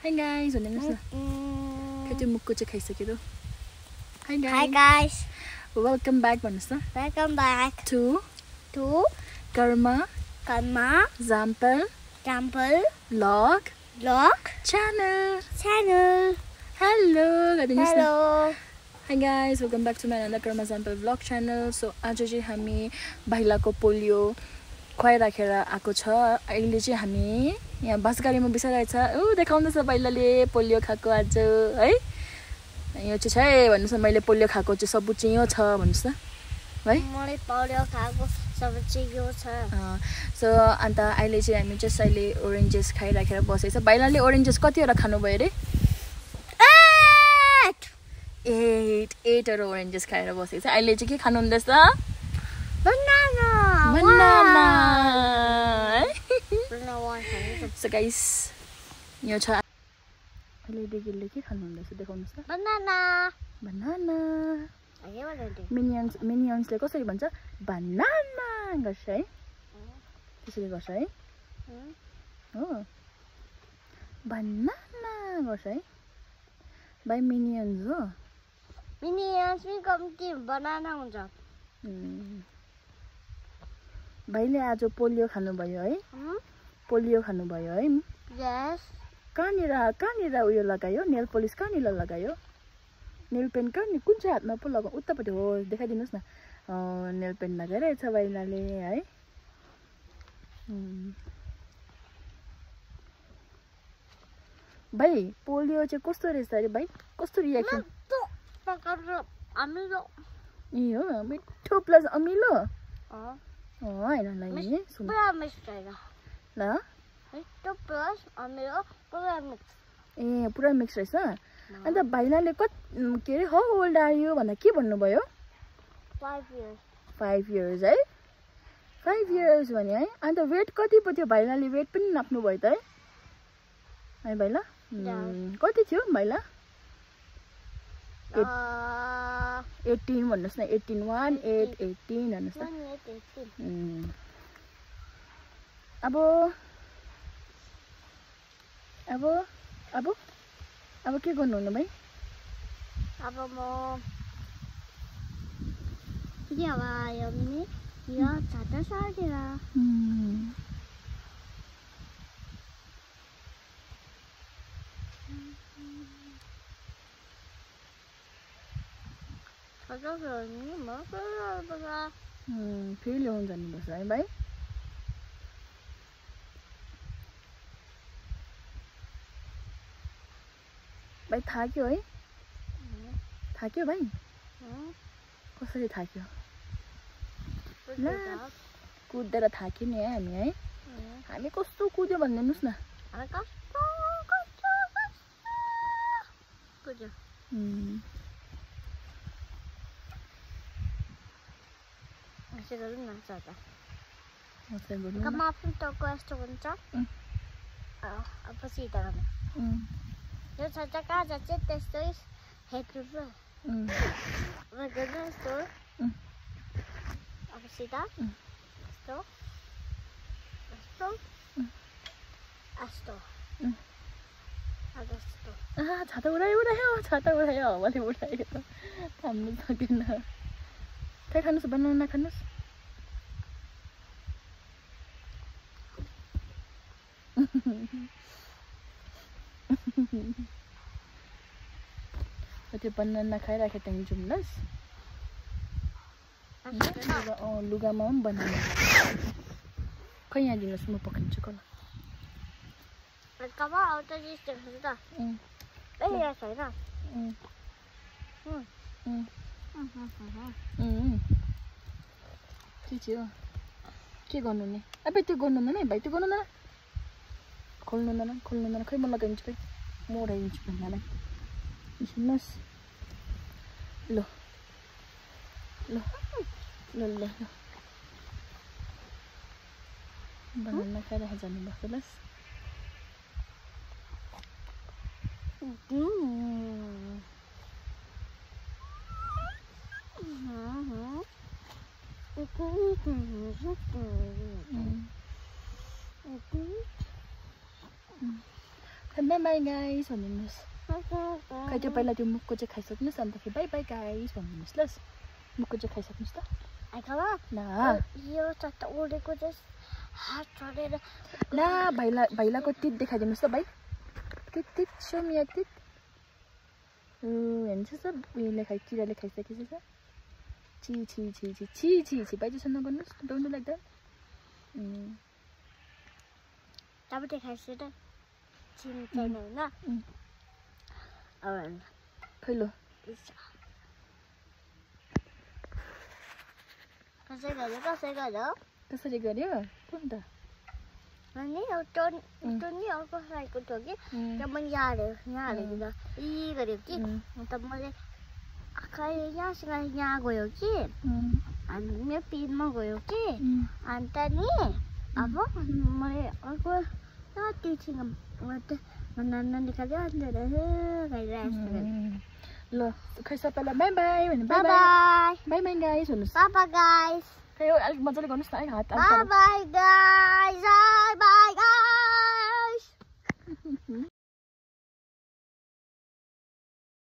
Hi guys, Hi guys. Welcome back Welcome back to to Karma Example Vlog Vlog Channel. Hello. Hi guys, welcome back to my another Karma Example Vlog Channel. So आज चाहिँ हामी भाइलाको polio खुवाइराखेर आएको छ। अहिले चाहिँ हामी यहाँ बसगाडीमा बिसाइरहेछ। देखाउँदैछ भाइलाले पोलियो खाएको आज है। यो चाहिँ छ है भन्नुस् न, मैले पोलियो खाएको चाहिँ सबुत चाहिँ यो छ भन्नुस् न है। मैले पोलियो खाएको सबुत चाहिँ यो छ। सो अन्त अहिले चाहिँ हामी चाहिँ अहिले ओरेन्जेस खाइराखेर बसेछ। भाइलाले ओरेन्जेस कतिवटा खानुभयो रे? 8 ओरेन्जेस खाएर बसेछ। अहिले चाहिँ के खानु हुँदैछ? Banana. So guys, यो छ। अहिले दिदीले के खानु हुँदैछ देखाउनुस् त। Banana. Minionsले कसरी भन्छ? Banana गर्छ है। त्यसरी गर्छ है। हो। Banana गर्छ है। By Minions हो। Minions पनि कम्ती बनाना हुन्छ। भाइले आज पोलियो खानुभयो है? पोलियो खानुभयो है? Yes. कहाँनिर उयो लगायो? नेल पोलिस कहाँनिर लगायो? नेल पेन कहाँ कुन चाहिँ हातमा पो लगायो? उतापट्टि हो, देखाइदिनुस् न। नेल पेन लगाइरहेछ भाइलाले है। भाइ पोलियो चाहिँ कस्तो रहेछ अरे भाइ? कस्तो रियाक्सन? अमिलो। ए हो, मिठो प्लस अमिलो? हैन ल सुन। पुरा मिक्स रहेछ। ल? मिठो प्लस अमिलो पुरा मिक्स। ए पुरा मिक्स रहेछ। अन्त भाइलाले के अरे हाउ ओल्ड आर यु भन्दा के भन्नुभयो? 5 years. 5 years है? 5 years भने है। अन्त वेट कति पो थियो? भाइलाले वेट पनि नाप्नु भयो त है? है भाइला? कति थियो भाइला? 18 भन्नुस् न। 18 1 8 18 भन्नुस् न। अब के गर्नु हुनु भाइ? अब म आयो भने यो छाता सार्दिएर फेरि ल्याउनु जानुपर्छ है भाइ? भाइ थाक्यो है? थाक्यो भाइ? कसरी थाक्यो? कुदेर थाक्यो नि है हामी है? हामी कस्तो कुद्यो भनिदिनुहोस् न। Come to questo appositamente. Io so già casa c'è testo è tutto. Ma cosa sto? Apposita? Sto? छाता उडायो मैले उडायो थाम्नु सकेन। खै खानुस्? बनाना खानुस्? त्यो बनाना खाइराखे त्यहाँ जुम्लास। लुगामा पनि बनाना। खै यहाँ दिनुहोस्, म पकाउँछु call. Acaba auto distanza da. Ya sai da. के गर्नु नि? अबे त्यो गर्नु न भाइ, त्यो गर्नु न। खोल्नु न खै म लगाइदिन्छु खै। म उडाइदिन्छु भन्नालाई। सुन्नुहोस्। ल बनाना खाइराखेर जानुपर्छ लस। बाई बाई गाइस भन्नुहोस् खै त्यो पहिला त्यो मुखको चाहिँ खाइसक्नुहोस् अन्त फेरि बाई बाई गाइस भन्नुहोस् ल मुखको चाहिँ खाइसक्नुहोस् त ल यो चट्टा उडेको चाहिँ हात चढेर ल भाइलाको तित देखाइदिनुहोस् त भाइ तित सोमिया तित हेर्नु सब उयोले किराले खाइसकेछ छि छि छि छि छि छि छि भाइ त्यसो नगर्नुहोस् डोन्ट डु लाइक द्याट तपाईँ देखाइछु त चिनी छैन होइन अब खै लो कसरी गर्यो कुन त अनि एउटा नि अर्को साइडको थियो कि त्यहाँ मैले यहाँ हालेको त यी गरेको कि अन्त मैले खै यहाँसँग यहाँ गयो कि अनि मेरो पिनमा गयो कि अन्त नि अब मैले अर्को त्योसँग नाना निकाल्यो ल खै सबैलाई बाई बाई भन्नु by by by by guys भन्नुहोस् बाई बाई गाइस खै अलिक मजाले गर्नुहोस् न है हात बाई बाई गाइस बाई